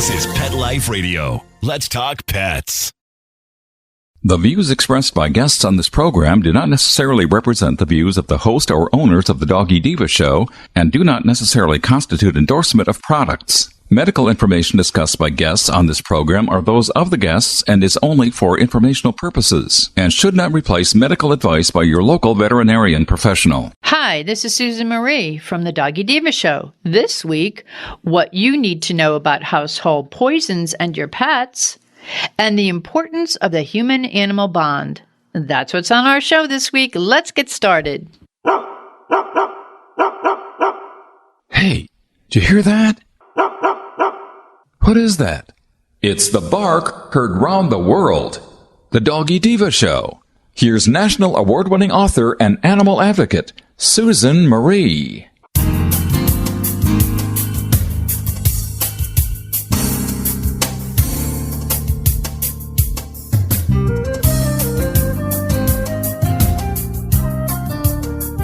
This is Pet Life Radio. Let's talk pets. The views expressed by guests on this program do not necessarily represent the views of the host or owners of the Doggy Diva show and do not necessarily constitute endorsement of products. Medical information discussed by guests on this program are those of the guests and is only for informational purposes and should not replace medical advice by your local veterinarian professional. Hi, this is Susan Marie from the Doggy Diva show. This week, what you need to know about household poisons and your pets, and the importance of the human-animal bond. That's what's on our show this week. Let's get started. Hey, did you hear that? What is that? It's the bark heard round the world. The Doggy Diva show. Here's national award-winning author and animal advocate, Susan Marie.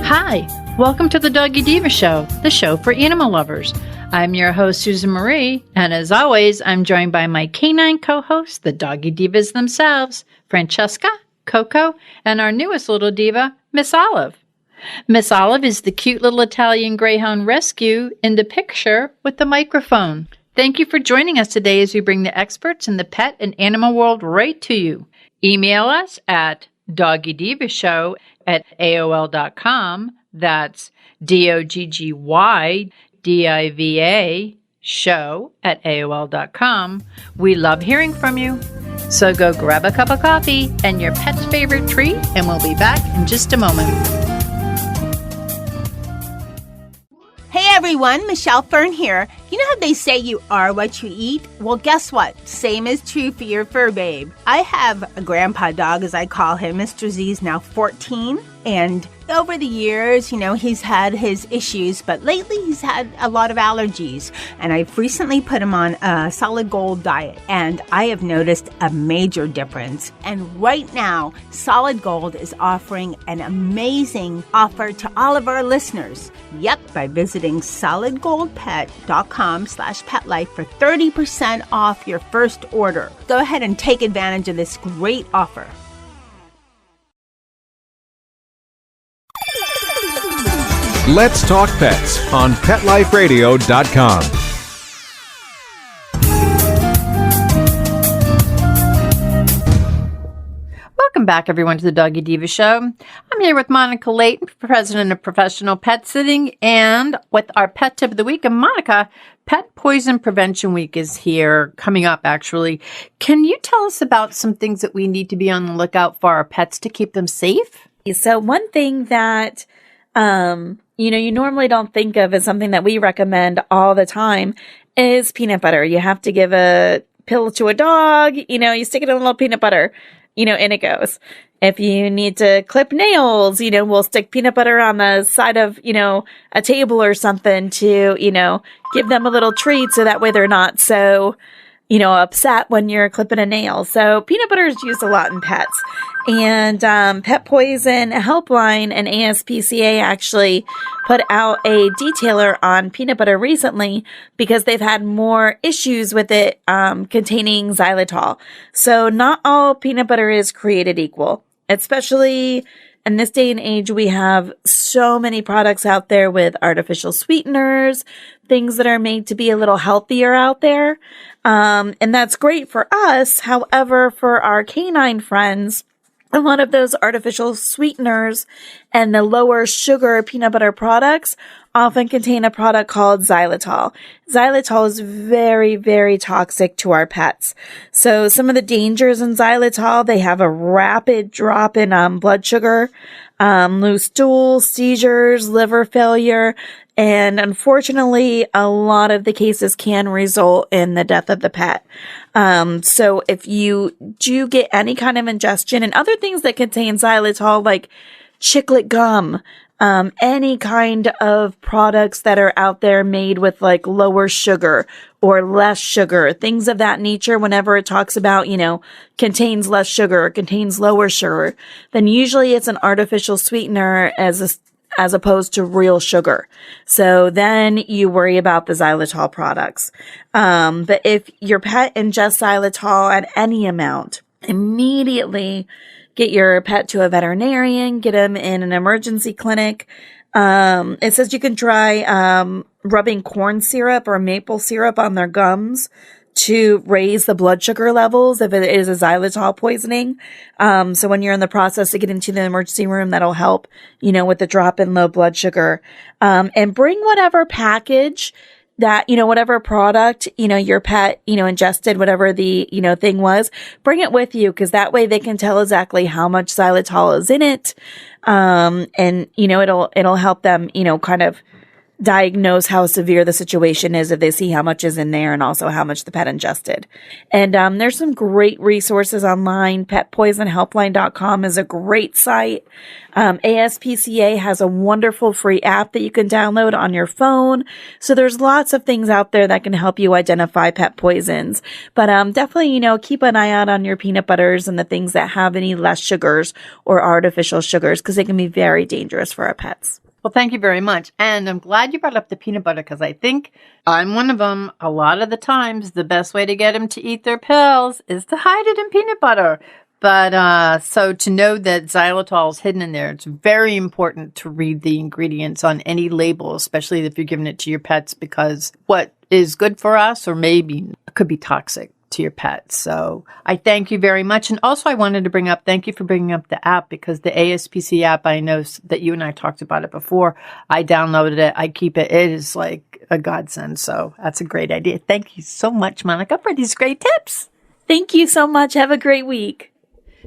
Hi, welcome to the Doggy Diva show, the show for animal lovers. I'm your host, Susan Marie, and as always, I'm joined by my canine co-hosts, the Doggy Divas themselves, Francesca, Coco, and our newest little diva, Miss Olive. Miss Olive is the cute little Italian Greyhound rescue in the picture with the microphone. Thank you for joining us today as we bring the experts in the pet and animal world right to you. Email us at doggydivashow@aol.com. That's DOGGYDIVA show@aol.com. We love hearing from you. So go grab a cup of coffee and your pet's favorite treat, and we'll be back in just a moment. Hey everyone, Michelle Fern here. You know how they say you are what you eat? Well, guess what? Same is true for your fur babe. I have a grandpa dog, as I call him. Mr. Z is now 14. And over the years, he's had his issues, but lately he's had a lot of allergies. And I've recently put him on a solid gold diet, and I have noticed a major difference. And right now, Solid Gold is offering an amazing offer to all of our listeners. Yep, by visiting solidgoldpet.com/petlife for 30% off your first order. Go ahead and take advantage of this great offer. Let's Talk Pets on PetLifeRadio.com. Welcome back, everyone, to the Doggy Diva show. I'm here with Monica Leighton, president of Professional Pet Sitting, and with our pet tip of the week. And Monica, Pet Poison Prevention Week is here, coming up, actually. Can you tell us about some things that we need to be on the lookout for our pets to keep them safe? So one thing that you normally don't think of as something that we recommend all the time is peanut butter. You have to give a pill to a dog, you stick it in a little peanut butter, in it goes. If you need to clip nails, we'll stick peanut butter on the side of, a table or something to, give them a little treat so that way they're not so, upset when you're clipping a nail. So peanut butter is used a lot in pets. And Pet Poison Helpline and ASPCA actually put out a detailer on peanut butter recently because they've had more issues with it containing xylitol. So not all peanut butter is created equal, especially in this day and age. We have so many products out there with artificial sweeteners, things that are made to be a little healthier out there. And that's great for us. However, for our canine friends, a lot of those artificial sweeteners and the lower sugar peanut butter products often contain a product called xylitol. Xylitol is very, very toxic to our pets. So some of the dangers in xylitol, they have a rapid drop in blood sugar, loose stool, seizures, liver failure, and unfortunately, a lot of the cases can result in the death of the pet. So if you do get any kind of ingestion and other things that contain xylitol, like chiclet gum, any kind of products that are out there made with like lower sugar or less sugar, things of that nature, whenever it talks about, contains less sugar or contains lower sugar, then usually it's an artificial sweetener as as opposed to real sugar. So then you worry about the xylitol products. But if your pet ingests xylitol at any amount, immediately get your pet to a veterinarian, get them in an emergency clinic. It says you can try rubbing corn syrup or maple syrup on their gums to raise the blood sugar levels if it is a xylitol poisoning. So when you're in the process to get into the emergency room, that'll help, with the drop in low blood sugar. And bring whatever package that, whatever product, your pet, ingested, whatever the, thing was, bring it with you, because that way they can tell exactly how much xylitol is in it. And, it'll help them, kind of diagnose how severe the situation is if they see how much is in there and also how much the pet ingested. And there's some great resources online. PetPoisonHelpline.com is a great site. ASPCA has a wonderful free app that you can download on your phone. So there's lots of things out there that can help you identify pet poisons. But definitely, keep an eye out on your peanut butters and the things that have any less sugars or artificial sugars, because they can be very dangerous for our pets. Well, thank you very much. And I'm glad you brought up the peanut butter, because I think I'm one of them. A lot of the times, the best way to get them to eat their pills is to hide it in peanut butter. But so to know that xylitol is hidden in there, it's very important to read the ingredients on any label, especially if you're giving it to your pets, because what is good for us or maybe could be toxic to your pet. So I thank you very much. And also I wanted to thank you for bringing up the app, because the ASPC app, I know that you and I talked about it before. I downloaded it. I keep it. It is like a godsend. So that's a great idea. Thank you so much, Monica, for these great tips. Thank you so much. Have a great week.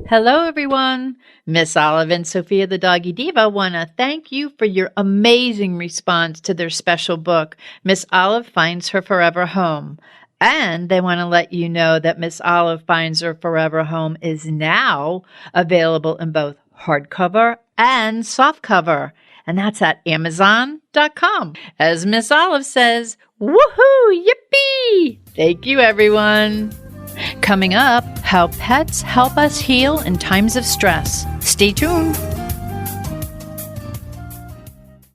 Hello, everyone. Miss Olive and Sophia the Doggy Diva want to thank you for your amazing response to their special book, Miss Olive Finds Her Forever Home. And they want to let you know that Miss Olive Finds Her Forever Home is now available in both hardcover and softcover. And that's at Amazon.com. As Miss Olive says, woohoo, yippee! Thank you, everyone. Coming up, how pets help us heal in times of stress. Stay tuned.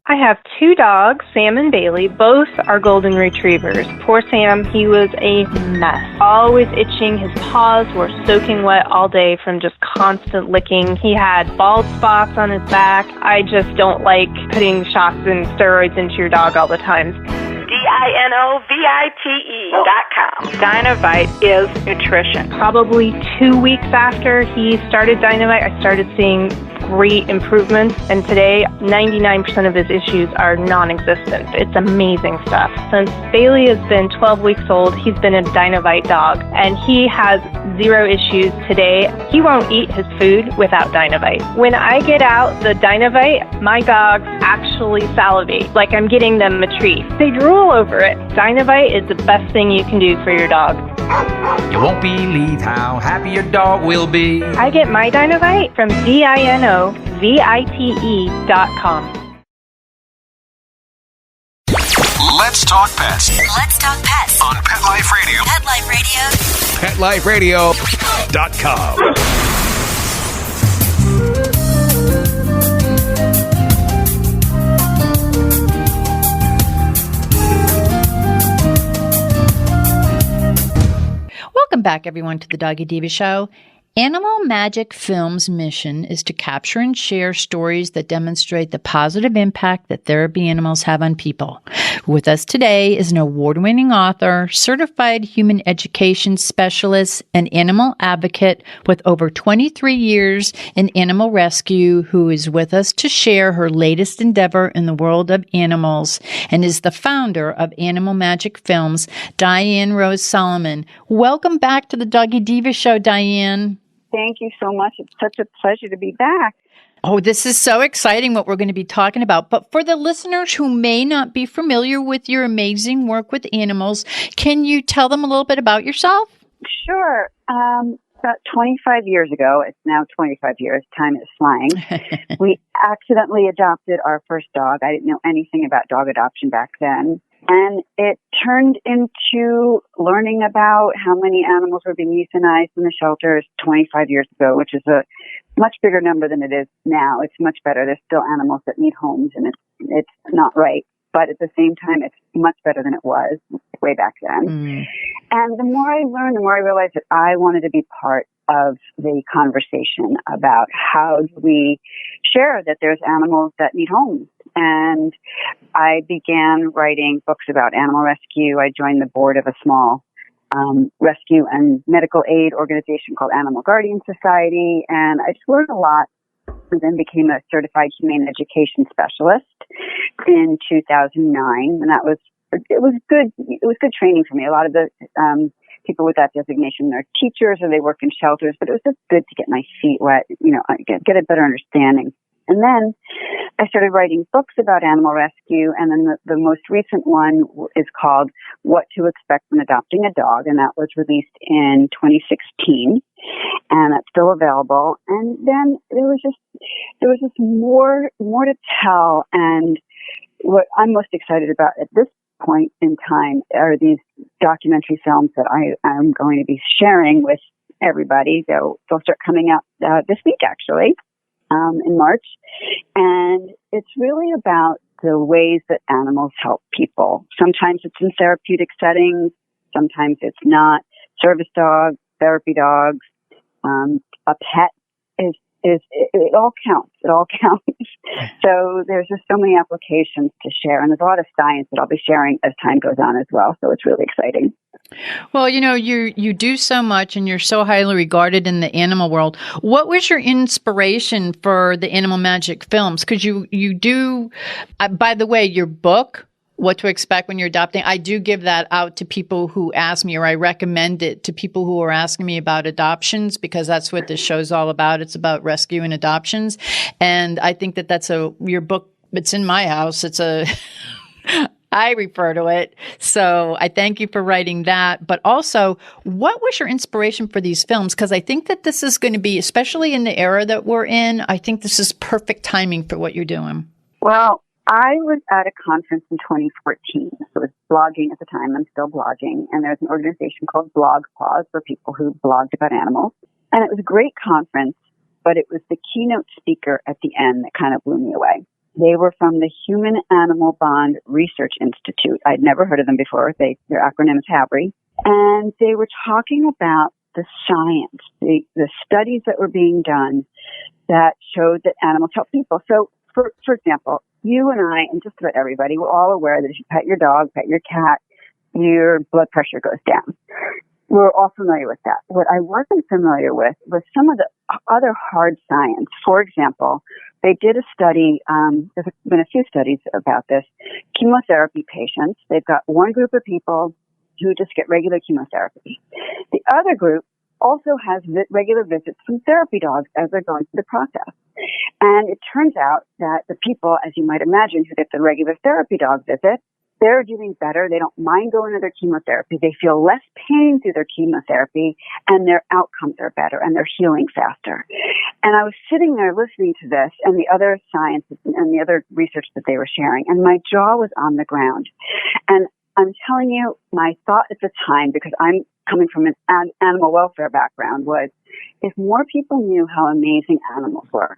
I have 2 dogs, Sam and Bailey. Both are golden retrievers. Poor Sam, he was a mess. Always itching. His paws were soaking wet all day from just constant licking. He had bald spots on his back. I just don't like putting shots and steroids into your dog all the time. DINOVITE.com. Dinovite is nutrition. Probably 2 weeks after he started Dinovite, I started seeing great improvements, and today 99% of his issues are non-existent. It's amazing stuff. Since Bailey has been 12 weeks old, he's been a Dinovite dog, and he has 0 issues today. He won't eat his food without Dinovite. When I get out the Dinovite, my dogs actually salivate, like I'm getting them a treat. They drool over it. Dinovite is the best thing you can do for your dog. You won't believe how happy your dog will be. I get my Dinovite from DINOVITE.com. Let's talk pets Let's talk pets on Pet Life Radio. Pet Life Radio. PetLifeRadio.com. Welcome back, everyone, to the Doggy Diva Show. Animal Magic Films' mission is to capture and share stories that demonstrate the positive impact that therapy animals have on people. With us today is an award-winning author, certified human education specialist, and animal advocate with over 23 years in animal rescue, who is with us to share her latest endeavor in the world of animals, and is the founder of Animal Magic Films, Diane Rose-Solomon. Welcome back to the Doggy Diva Show, Diane. Thank you so much. It's such a pleasure to be back. Oh, this is so exciting what we're going to be talking about. But for the listeners who may not be familiar with your amazing work with animals, can you tell them a little bit about yourself? Sure. About 25 years ago, it's now 25 years, time is flying, we accidentally adopted our first dog. I didn't know anything about dog adoption back then. And it turned into learning about how many animals were being euthanized in the shelters 25 years ago, which is a much bigger number than it is now. It's much better. There's still animals that need homes, and it's not right. But at the same time, it's much better than it was way back then. And the more I learned, the more I realized that I wanted to be part of the conversation about how do we share that there's animals that need homes. And I began writing books about animal rescue. I joined the board of a small rescue and medical aid organization called Animal Guardian Society. And I just learned a lot. And then became a certified humane education specialist in 2009, and it was good training for me. A lot of the people with that designation are teachers or they work in shelters, but it was just good to get my feet wet, get a better understanding. And then I started writing books about animal rescue, and then the most recent one is called What to Expect When Adopting a Dog, and that was released in 2016, and that's still available. And then there was just more to tell, and what I'm most excited about at this point in time are these documentary films that I am going to be sharing with everybody. They'll start coming out this week, actually. In March. And it's really about the ways that animals help people. Sometimes it's in therapeutic settings. Sometimes it's not. Service dogs, therapy dogs, a pet it all counts. It all counts. So there's just so many applications to share. And there's a lot of science that I'll be sharing as time goes on as well. So it's really exciting. Well, you do so much and you're so highly regarded in the animal world. What was your inspiration for the Animal Magic films? Because you do, by the way, your book, What to Expect When You're Adopting, I do give that out to people who ask me, or I recommend it to people who are asking me about adoptions, because that's what this show's all about. It's about rescue and adoptions. And I think that's your book. It's in my house. I refer to it. So I thank you for writing that. But also, what was your inspiration for these films? Because I think that this is going to be, especially in the era that we're in, I think this is perfect timing for what you're doing. Well, I was at a conference in 2014. So I was blogging at the time. I'm still blogging. And there's an organization called Blog Pause for people who blogged about animals. And it was a great conference, but it was the keynote speaker at the end that kind of blew me away. They were from the Human Animal Bond Research Institute. I'd never heard of them before. Their acronym is HABRI. And they were talking about the science, the studies that were being done that showed that animals help people. So, for example, you and I, and just about everybody, we're all aware that if you pet your dog, pet your cat, your blood pressure goes down. We're all familiar with that. What I wasn't familiar with was some of the other hard science. For example, they did a study, there's been a few studies about this, chemotherapy patients. They've got one group of people who just get regular chemotherapy. The other group also has regular visits from therapy dogs as they're going through the process. And it turns out that the people, as you might imagine, who get the regular therapy dog visit, they're doing better. They don't mind going to their chemotherapy. They feel less pain through their chemotherapy, and their outcomes are better, and they're healing faster. And I was sitting there listening to this and the other science and the other research that they were sharing, and my jaw was on the ground. And I'm telling you, my thought at the time, because I'm coming from an animal welfare background, was if more people knew how amazing animals were,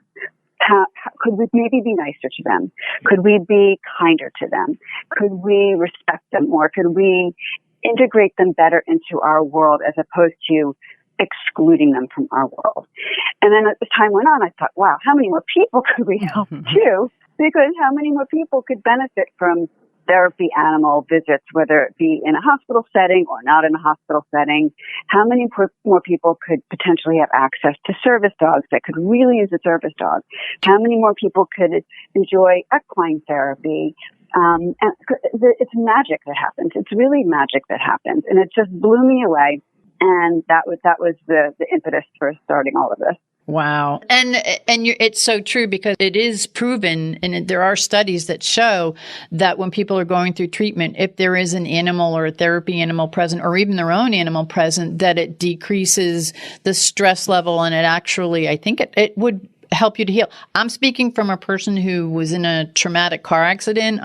how could we maybe be nicer to them? Could we be kinder to them? Could we respect them more? Could we integrate them better into our world as opposed to excluding them from our world? And then as the time went on, I thought, wow, how many more people could we help too? Because how many more people could benefit from therapy animal visits, whether it be in a hospital setting or not in a hospital setting? How many more people could potentially have access to service dogs that could really use a service dog? How many more people could enjoy equine therapy? And it's magic that happens. It's really magic that happens. And it just blew me away. And that was the impetus for starting all of this. Wow. And it's so true, because it is proven, and there are studies that show that when people are going through treatment, if there is an animal or a therapy animal present, or even their own animal present, that it decreases the stress level. And it actually, I think it would help you to heal. I'm speaking from a person who was in a traumatic car accident.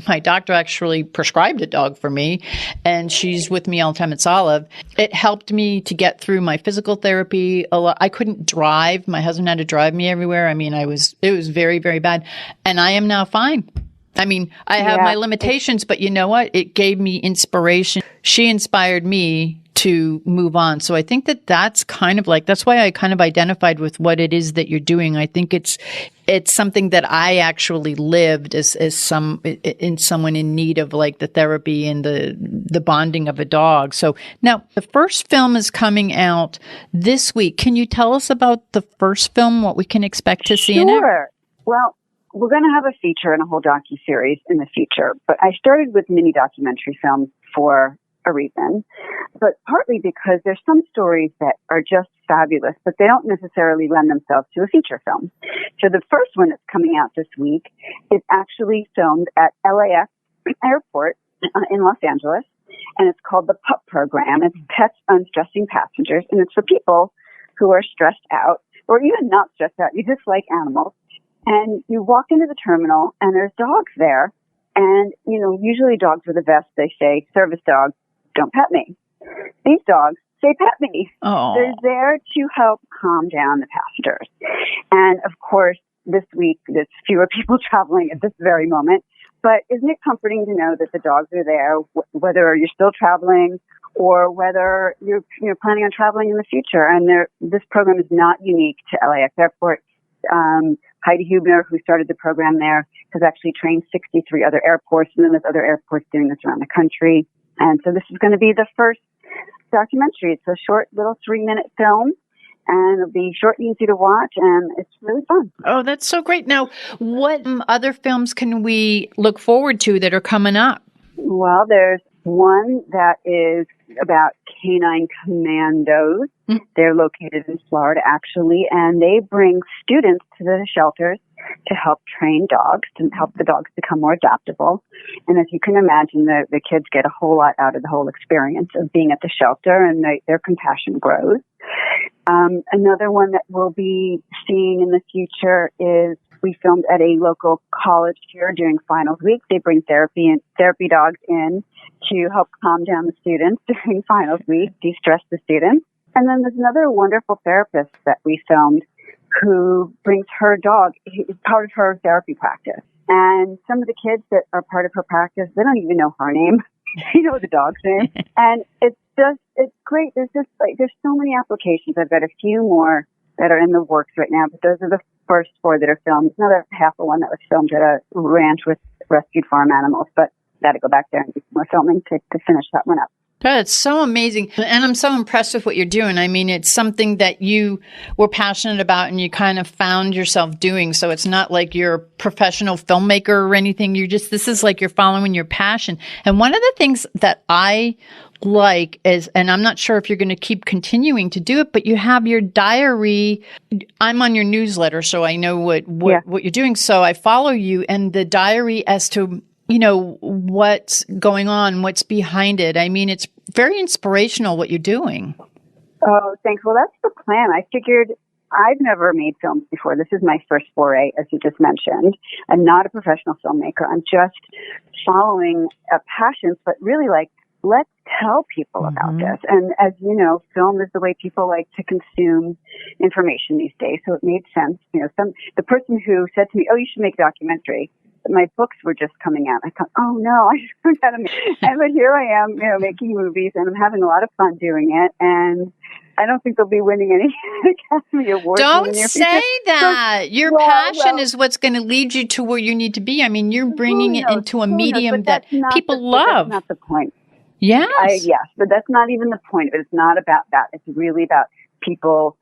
My doctor actually prescribed a dog for me, and she's with me all the time. It's Olive. It helped me to get through my physical therapy a lot. I couldn't drive. My husband had to drive me everywhere. I mean, it was very, very bad. And I am now fine. I mean, I have my limitations, but you know what? It gave me inspiration. She inspired me to move on. So I think that's kind of like, that's why I kind of identified with what it is that you're doing. I think it's something that I actually lived as someone in need of like the therapy and the bonding of a dog. So now the first film is coming out this week. Can you tell us about the first film, what we can expect to see in it? Sure. Well, we're going to have a feature and a whole docuseries in the future, but I started with mini documentary films for a reason, but partly because there's some stories that are just fabulous, but they don't necessarily lend themselves to a feature film. So the first one that's coming out this week is actually filmed at LAX Airport in Los Angeles, and it's called the PUP Program. It's Pets Unstressing Passengers, and it's for people who are stressed out, or even not stressed out. You just like animals. And you walk into the terminal, and there's dogs there. And, you know, usually dogs with a vest, they say, service dog, don't pet me. These dogs say pet me. Oh. They're there to help calm down the passengers. And, of course, this week, there's fewer people traveling at this very moment. But isn't it comforting to know that the dogs are there, whether you're still traveling or whether you're planning on traveling in the future? And this program is not unique to LAX Airport. Heidi Hubner, who started the program there, has actually trained 63 other airports, and then there's other airports doing this around the country. And so this is going to be the first documentary. It's a short little 3-minute film, and it'll be short and easy to watch, and it's really fun. Oh, that's so great. Now, what other films can we look forward to that are coming up? Well, there's one that is about canine commandos. They're located in Florida, actually, and they bring students to the shelters to help train dogs, to help the dogs become more adaptable. And as you can imagine, the kids get a whole lot out of the whole experience of being at the shelter, and their compassion grows. Another one that we'll be seeing in the future is we filmed at a local college here during finals week. They bring therapy dogs in to help calm down the students during finals week, de-stress the students. And then there's another wonderful therapist that we filmed who brings her dog. It's part of her therapy practice. And some of the kids that are part of her practice, they don't even know her name. They know the dog's name. And it's great. There's so many applications. I've got a few more that are in the works right now, but those are the first 4 that are filmed. There's another half of one that was filmed at a ranch with rescued farm animals, but got to go back there and do some more filming to finish that one up. That's so amazing. And I'm so impressed with what you're doing. I mean, it's something that you were passionate about and you kind of found yourself doing. So it's not like you're a professional filmmaker or anything. This is like you're following your passion. And one of the things that I like is, and I'm not sure if you're going to keep continuing to do it, but you have your diary. I'm on your newsletter, so I know what you're doing. So I follow you, and the diary as to, you know, what's going on, what's behind it. I mean, it's very inspirational what you're doing. Oh, thanks. Well, that's the plan. I figured I've never made films before. This is my first foray, as you just mentioned. I'm not a professional filmmaker. I'm just following a passion, but really like, let's tell people about this. And as you know, film is the way people like to consume information these days. So it made sense. You know, the person who said to me, "Oh, you should make a documentary," my books were just coming out. I thought, oh no, I just got to make. But here I am, you know, making movies, and I'm having a lot of fun doing it. And I don't think they'll be winning any Academy Awards. Don't say that. Your passion is what's going to lead you to where you need to be. I mean, you're bringing it into a medium that people love. That's not the point. Yes. Yes, but that's not even the point of it. It's not about that. It's really about people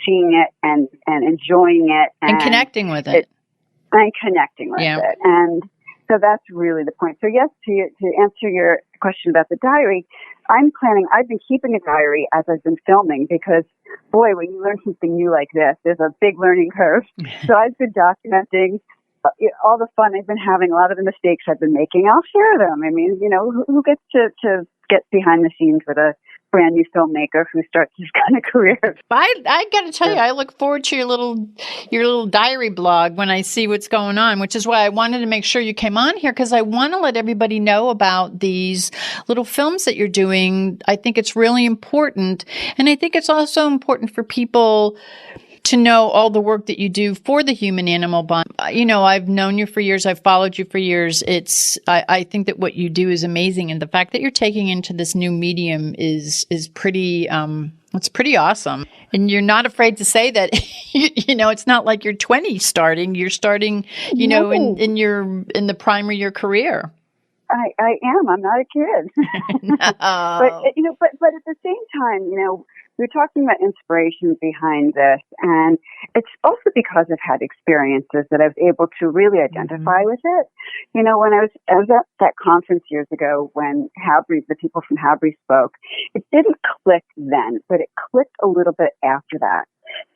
seeing it and enjoying it. And connecting with it. And connecting with it. And so that's really the point. So yes, to answer your question about the diary, I've been keeping a diary as I've been filming because, boy, when you learn something new like this, there's a big learning curve. So I've been documenting all the fun I've been having, a lot of the mistakes I've been making. I'll share them. I mean, you know, who gets to get behind the scenes with a brand new filmmaker who starts his kind of career. I got to tell you, I look forward to your little diary blog when I see what's going on, which is why I wanted to make sure you came on here, because I want to let everybody know about these little films that you're doing. I think it's really important. And I think it's also important for people to know all the work that you do for the human-animal bond. I've known you for years. I've followed you for years. I think that what you do is amazing. And the fact that you're taking into this new medium is pretty, it's pretty awesome. And you're not afraid to say that, it's not like you're 20 starting. You're starting, in the prime of your career. I am. I'm not a kid. No. But at the same time, we're talking about inspiration behind this, and it's also because I've had experiences that I was able to really identify with it. When I was at that conference years ago when the people from Habry spoke, it didn't click then, but it clicked a little bit after that.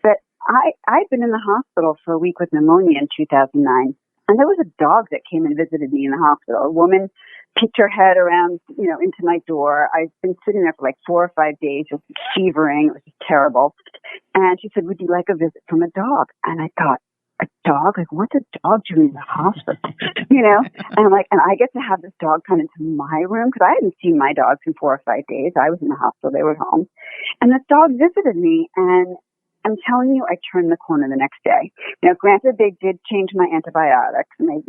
But I'd been in the hospital for a week with pneumonia in 2009. And there was a dog that came and visited me in the hospital. A woman peeked her head around, into my door. I'd been sitting there for like 4 or 5 days, just fevering. It was just terrible. And she said, "Would you like a visit from a dog?" And I thought, a dog? Like, what's a dog doing in the hospital? And I'm like, and I get to have this dog come into my room, because I hadn't seen my dogs in 4 or 5 days. I was in the hospital. They were home. And this dog visited me, and I'm telling you, I turned the corner the next day. Granted, they did change my antibiotics, and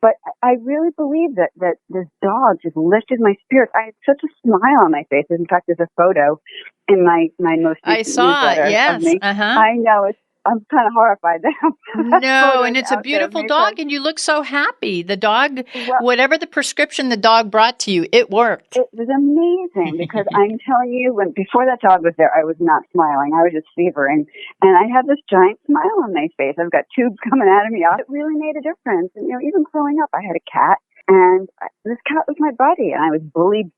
but I really believe that this dog just lifted my spirits. I had such a smile on my face. In fact, there's a photo in my most recent I saw it. Yes. of me. I know, I'm kind of horrified now. No, and it's a beautiful dog, and you look so happy. The dog, whatever the prescription the dog brought to you, it worked. It was amazing, because I'm telling you, before that dog was there, I was not smiling. I was just fevering, and I had this giant smile on my face. I've got tubes coming out of me. It really made a difference. And even growing up, I had a cat, and this cat was my buddy, and I was bullied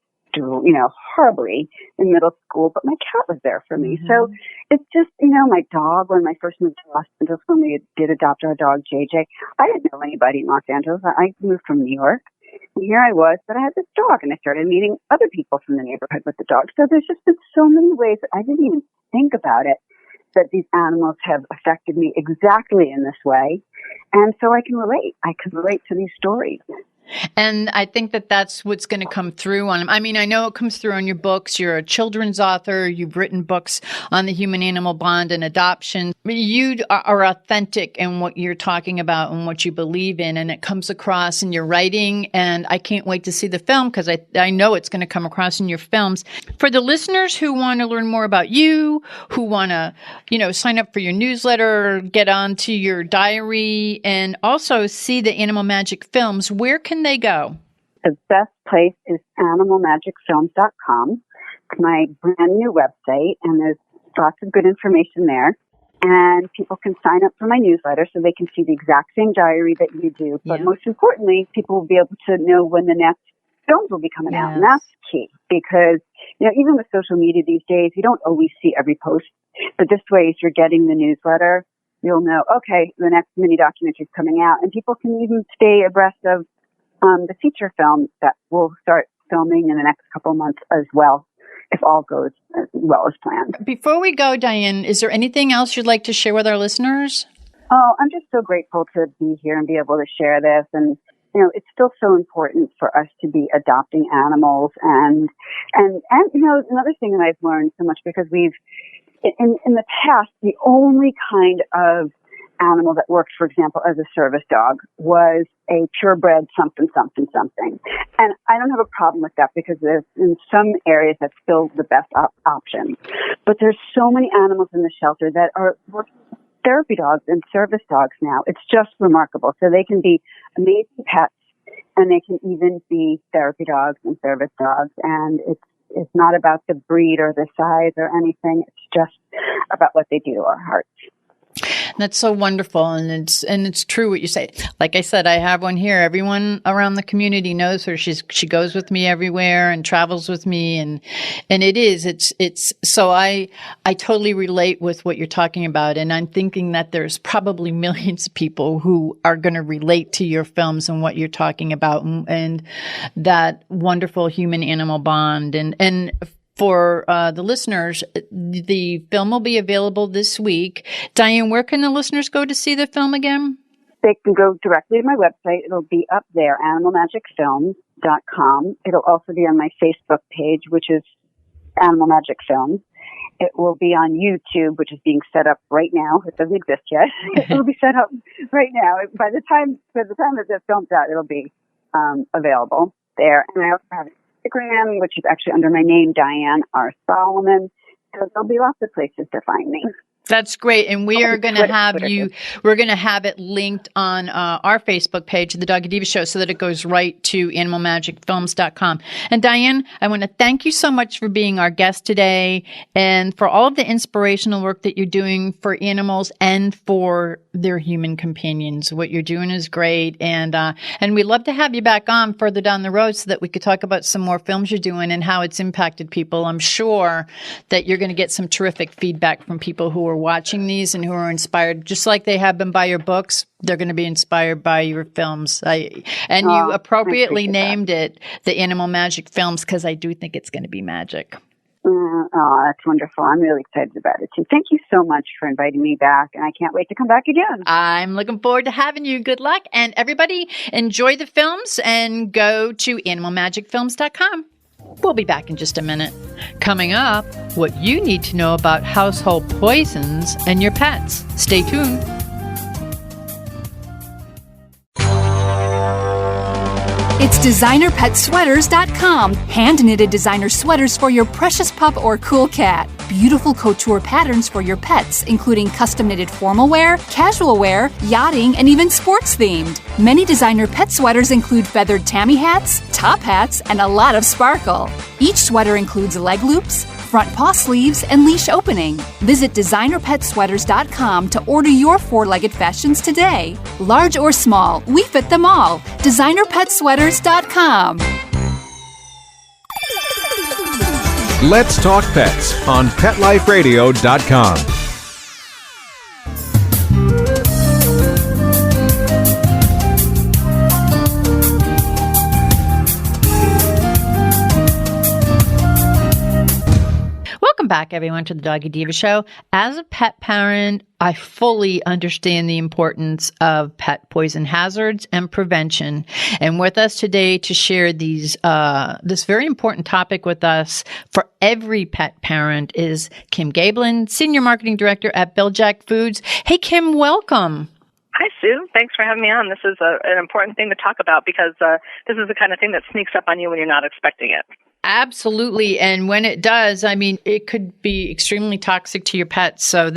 horribly in middle school, but my cat was there for me. Mm-hmm. So it's just, my dog, when I first moved to Los Angeles, when we did adopt our dog, JJ, I didn't know anybody in Los Angeles. I moved from New York, and here I was, but I had this dog, and I started meeting other people from the neighborhood with the dog. So there's just been so many ways that I didn't even think about it, that these animals have affected me exactly in this way. And so I can relate. I can relate to these stories. And I think that that's what's going to come through on them. I mean, I know it comes through on your books. You're a children's author. You've written books on the human-animal bond and adoption. You are authentic in what you're talking about and what you believe in, and it comes across in your writing. And I can't wait to see the film, because I know it's going to come across in your films. For the listeners who want to learn more about you, who want to, sign up for your newsletter, get onto your diary, and also see the Animal Magic films, where can they go? The best place is animalmagicfilms.com. It's my brand new website, and there's lots of good information there. And people can sign up for my newsletter so they can see the exact same diary that you do. But most importantly, people will be able to know when the next films will be coming out. And that's key, because, even with social media these days, you don't always see every post. But this way, if you're getting the newsletter, you'll know, okay, the next mini documentary is coming out. And people can even stay abreast of the feature film that we'll start filming in the next couple of months as well, if all goes as well as planned. Before we go, Diane, is there anything else you'd like to share with our listeners? Oh, I'm just so grateful to be here and be able to share this. And, it's still so important for us to be adopting animals. And another thing that I've learned so much, because we've, in the past, the only kind of animal that worked, for example, as a service dog was a purebred something. And I don't have a problem with that, because there's, in some areas, that's still the best option. But there's so many animals in the shelter that are working with therapy dogs and service dogs now. It's just remarkable. So they can be amazing pets, and they can even be therapy dogs and service dogs. And it's not about the breed or the size or anything. It's just about what they do to our hearts. That's so wonderful, and it's true what you say. Like I said, I have one here. Everyone around the community knows her. She goes with me everywhere and travels with me, and it's so I totally relate with what you're talking about, and I'm thinking that there's probably millions of people who are going to relate to your films and what you're talking about, and that wonderful human-animal bond, and for the listeners, the film will be available this week. Diane, where can the listeners go to see the film again? They can go directly to my website. It'll be up there, animalmagicfilms.com. It'll also be on my Facebook page, which is Animal Magic Films. It will be on YouTube, which is being set up right now. It doesn't exist yet. It will be set up right now. By the time that the film's out, it'll be available there. And I also have Instagram, which is actually under my name, Diane Rose-Solomon. So there'll be lots of places to find me. That's great. And we are going to have we're going to have it linked on our Facebook page, The Doggy Diva Show, so that it goes right to animalmagicfilms.com. And Diane, I want to thank you so much for being our guest today and for all of the inspirational work that you're doing for animals and for their human companions. What you're doing is great. And we'd love to have you back on further down the road so that we could talk about some more films you're doing and how it's impacted people. I'm sure that you're going to get some terrific feedback from people who are watching these and who are inspired, just like they have been by your books. They're going to be inspired by your films. You appropriately named it the Animal Magic Films because I do think it's going to be magic. That's wonderful. I'm really excited about it too. Thank you so much for inviting me back, and I can't wait to come back again. I'm looking forward to having you. Good luck. And everybody, enjoy the films and go to animalmagicfilms.com. We'll be back in just a minute. Coming up, what you need to know about household poisons and your pets. Stay tuned. It's designerpetsweaters.com. Hand-knitted designer sweaters for your precious pup or cool cat. Beautiful couture patterns for your pets, including custom-knitted formal wear, casual wear, yachting, and even sports-themed. Many designer pet sweaters include feathered tammy hats, top hats, and a lot of sparkle. Each sweater includes leg loops, front paw sleeves, and leash opening. Visit designerpetsweaters.com to order your four-legged fashions today. Large or small, we fit them all. designerpetsweaters.com. Let's Talk Pets on PetLifeRadio.com. Welcome back, everyone, to the Doggy Diva Show. As a pet parent, I fully understand the importance of pet poison hazards and prevention. And with us today to share this very important topic with us for every pet parent is Kim Gaebelein, Senior Marketing Director at Bil-Jac Foods. Hey, Kim, welcome. Hi, Sue. Thanks for having me on. This is an important thing to talk about because this is the kind of thing that sneaks up on you when you're not expecting it. Absolutely. And when it does, I mean, it could be extremely toxic to your pets. So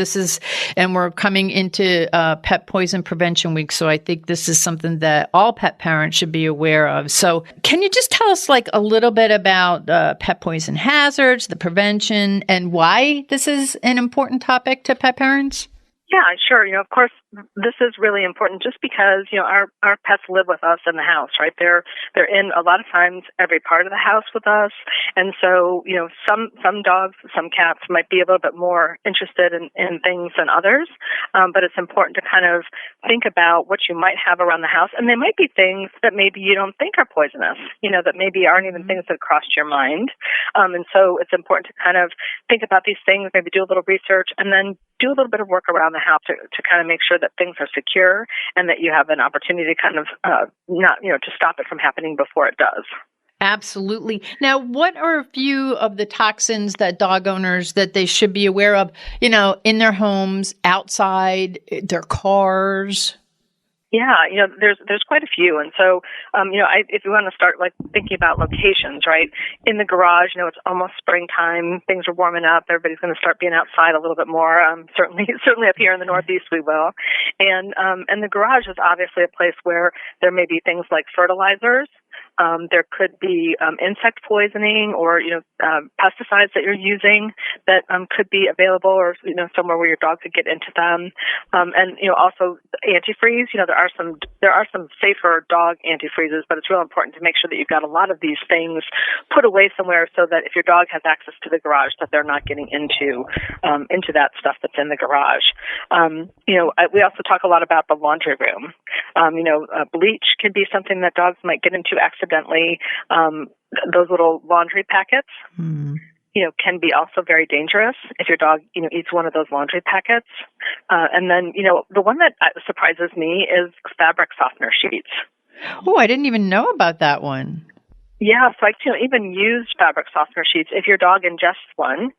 and we're coming into Pet Poison Prevention Week. So I think this is something that all pet parents should be aware of. So can you just tell us a little bit about pet poison hazards, the prevention, and why this is an important topic to pet parents? Yeah, sure. Of course, this is really important just because, our pets live with us in the house, right? They're in a lot of times every part of the house with us. And so, some dogs, some cats might be a little bit more interested in things than others. But it's important to kind of think about what you might have around the house. And they might be things that maybe you don't think are poisonous, that maybe aren't even things that crossed your mind. And so it's important to kind of think about these things, maybe do a little research, and then do a little bit of work around the house to kind of make sure that things are secure and that you have an opportunity to kind of to stop it from happening before it does. Absolutely. Now, what are a few of the toxins that dog owners that they should be aware of, in their homes, outside, their cars? Yeah, there's quite a few. And so, if you want to start thinking about locations, right? In the garage, it's almost springtime. Things are warming up. Everybody's going to start being outside a little bit more. Certainly up here in the Northeast, we will. And the garage is obviously a place where there may be things like fertilizers. There could be insect poisoning or pesticides that you're using that could be available, or somewhere where your dog could get into them. And also antifreeze. There are some safer dog antifreezes, but it's real important to make sure that you've got a lot of these things put away somewhere so that if your dog has access to the garage, that they're not getting into that stuff that's in the garage. We also talk a lot about the laundry room. Bleach can be something that dogs might get into accidentally. Those little laundry packets. can be also very dangerous if your dog, eats one of those laundry packets. And then, the one that surprises me is fabric softener sheets. Oh, I didn't even know about that one. Yeah, so even used fabric softener sheets, if your dog ingests one,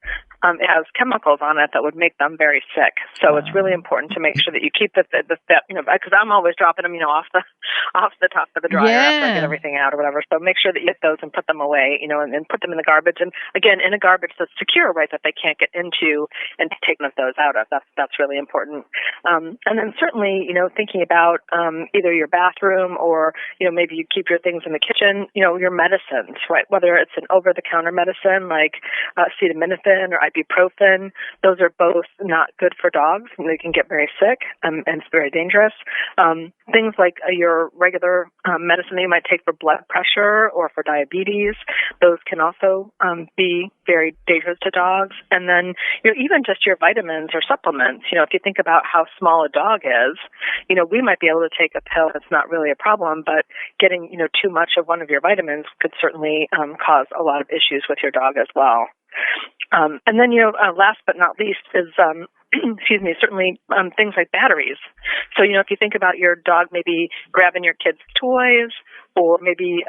it has chemicals on it that would make them very sick. So it's really important to make sure that you keep the because I'm always dropping them, off the top of the dryer after I get everything out or whatever. So make sure that you get those and put them away, and put them in the garbage. And again, in a garbage that's secure, right, that they can't get into and take those out of. That's really important. And then certainly, thinking about either your bathroom or, maybe you keep your things in the kitchen, your medicines, right? Whether it's an over-the-counter medicine like acetaminophen or ibuprofen, those are both not good for dogs, and they can get very sick, and it's very dangerous. Things like your regular medicine that you might take for blood pressure or for diabetes, those can also be very dangerous to dogs. And then, even just your vitamins or supplements, if you think about how small a dog is, we might be able to take a pill that's not really a problem, but getting, too much of one of your vitamins could certainly cause a lot of issues with your dog as well. And then, last but not least is, certainly things like batteries. So, if you think about your dog maybe grabbing your kid's toys or maybe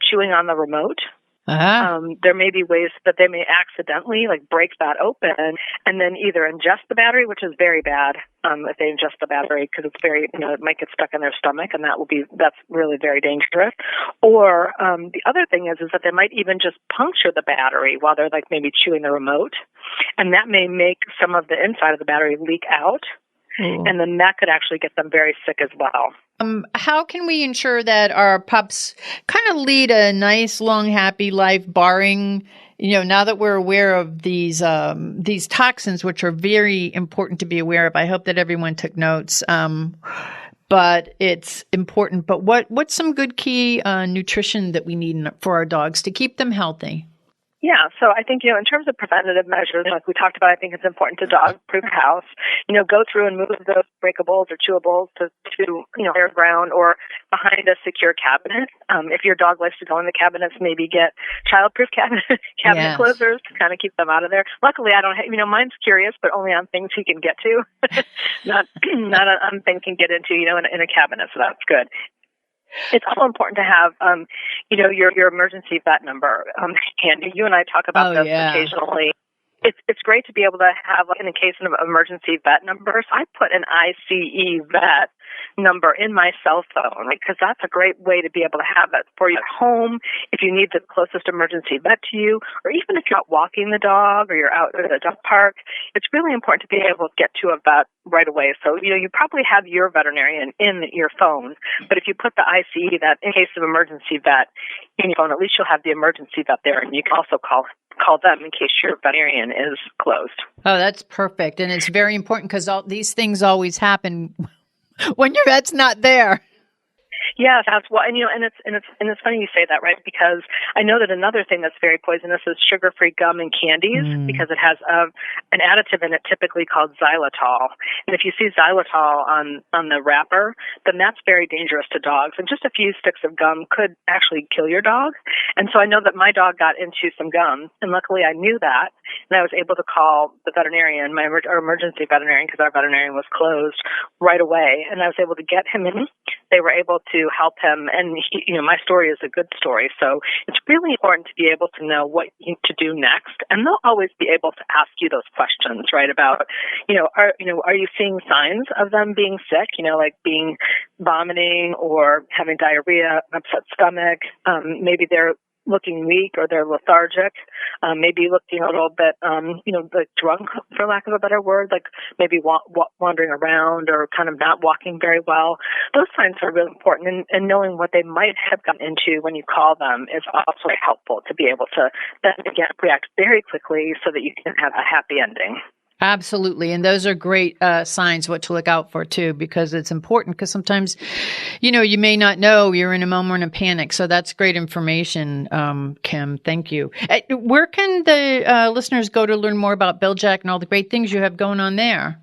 chewing on the remote, there may be ways that they may accidentally break that open and then either ingest the battery, which is very bad if they ingest the battery because it's very, it might get stuck in their stomach, and that's really very dangerous. Or the other thing is that they might even just puncture the battery while they're maybe chewing the remote, and that may make some of the inside of the battery leak out. And then that could actually get them very sick as well. How can we ensure that our pups kind of lead a nice, long, happy life, barring, now that we're aware of these toxins, which are very important to be aware of? I hope that everyone took notes. But it's important. But what's some good key nutrition that we need for our dogs to keep them healthy? Yeah, so I think, in terms of preventative measures, like we talked about, I think it's important to dog-proof a house. Go through and move those breakables or chewables to air ground or behind a secure cabinet. If your dog likes to go in the cabinets, maybe get child-proof cabinet closers to kind of keep them out of there. Luckily, I don't have, mine's curious, but only on things he can get to, not on things he can get into, in a cabinet, so that's good. It's also important to have, your emergency vet number handy. You and I talk about this occasionally. It's great to be able to have, in the case of emergency vet numbers, I put an ICE vet number in my cell phone because that's a great way to be able to have it for you at home if you need the closest emergency vet to you, or even if you're out walking the dog or you're out at a dog park. It's really important to be able to get to a vet right away. So, you probably have your veterinarian in your phone, but if you put the ICE, that in case of emergency vet, in your phone, at least you'll have the emergency vet there, and you can also call them in case your veterinarian is closed. Oh, that's perfect. And it's very important because all these things always happen when your vet's not there. Yeah, that's what, and it's funny you say that, right? Because I know that another thing that's very poisonous is sugar-free gum and candies because it has an additive in it typically called xylitol. And if you see xylitol on the wrapper, then that's very dangerous to dogs. And just a few sticks of gum could actually kill your dog. And so I know that my dog got into some gum, and luckily I knew that, and I was able to call the veterinarian, our emergency veterinarian, because our veterinarian was closed right away, and I was able to get him in. They were able to help him, and my story is a good story. So it's really important to be able to know what you need to do next, and they'll always be able to ask you those questions, right? About, are you seeing signs of them being sick? Like being vomiting or having diarrhea, upset stomach. Maybe they're looking weak or they're lethargic, maybe looking a little bit, like drunk, for lack of a better word, like maybe wandering around or kind of not walking very well. Those signs are really important, and knowing what they might have gotten into when you call them is also helpful to be able to then again react very quickly so that you can have a happy ending. Absolutely. And those are great signs what to look out for, too, because it's important because sometimes, you may not know you're in a moment of panic. So that's great information, Kim. Thank you. Where can the listeners go to learn more about Bil-Jac and all the great things you have going on there?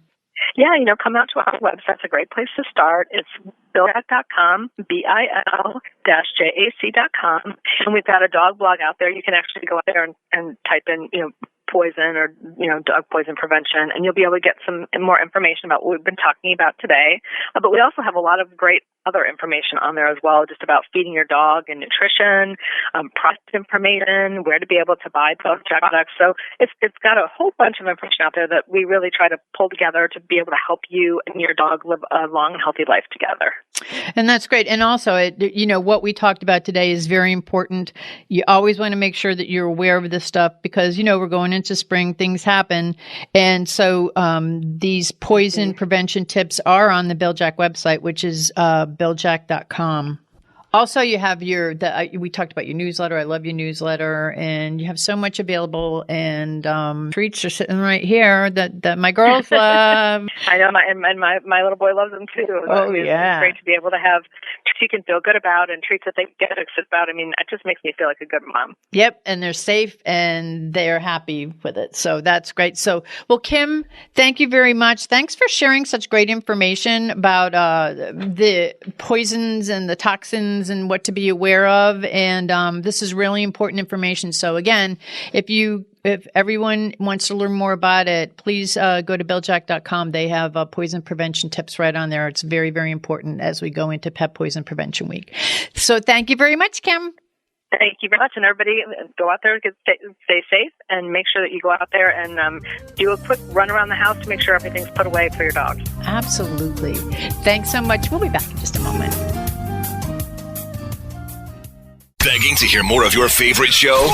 Yeah, come out to our website. It's a great place to start. It's Bil-Jac.com, BIL-JAC.com. And we've got a dog blog out there. You can actually go out there and type in, poison or, dog poison prevention, and you'll be able to get some more information about what we've been talking about today. But we also have a lot of great other information on there as well, just about feeding your dog and nutrition, product information, where to be able to buy Bil-Jac products. So it's got a whole bunch of information out there that we really try to pull together to be able to help you and your dog live a long and healthy life together. And that's great. And also, what we talked about today is very important. You always want to make sure that you're aware of this stuff because, we're going into spring, things happen. And so these poison prevention tips are on the Bil-Jac website, which is Bil-Jac.com. Also, you have we talked about your newsletter. I love your newsletter, and you have so much available. And treats are sitting right here that my girls love. I know, my little boy loves them too. Yeah, it's great to be able to have treats you can feel good about and treats that they get excited about. I mean, it just makes me feel like a good mom. Yep, and they're safe and they're happy with it. So that's great. So, well, Kim, thank you very much. Thanks for sharing such great information about the poisons and the toxins and what to be aware of. And this is really important information. So again, if everyone wants to learn more about it, please go to Bil-Jac.com. They have poison prevention tips right on there. It's very, very important as we go into Pet Poison Prevention Week. So thank you very much, Kim. Thank you very much. And everybody, go out there, stay safe, and make sure that you go out there and do a quick run around the house to make sure everything's put away for your dog. Absolutely. Thanks so much. We'll be back in just a moment. Begging to hear more of your favorite show?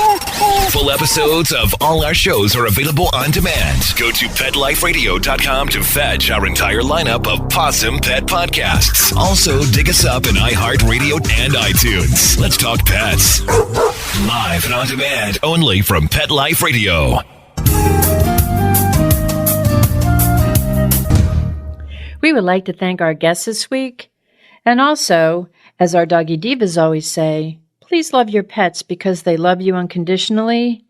Full episodes of all our shows are available on demand. Go to PetLifeRadio.com to fetch our entire lineup of Possum Pet podcasts. Also, dig us up in iHeartRadio and iTunes. Let's talk pets. Live and on demand, only from Pet Life Radio. We would like to thank our guests this week. And also, as our Doggy Divas always say, please love your pets because they love you unconditionally.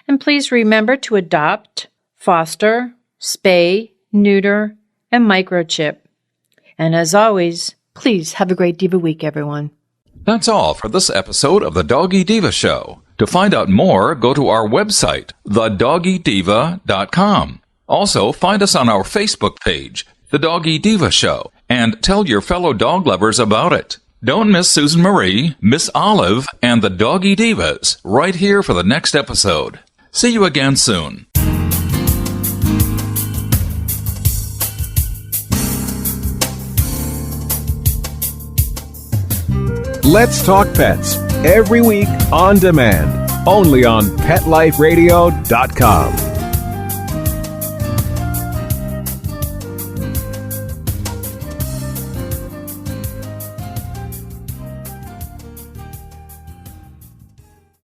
And please remember to adopt, foster, spay, neuter, and microchip. And as always, please have a great Diva week, everyone. That's all for this episode of the Doggy Diva Show. To find out more, go to our website, thedoggydiva.com. Also, find us on our Facebook page, The Doggy Diva Show, and tell your fellow dog lovers about it. Don't miss Susan Marie, Miss Olive, and the Doggy Divas right here for the next episode. See you again soon. Let's Talk Pets, every week on demand, only on PetLifeRadio.com.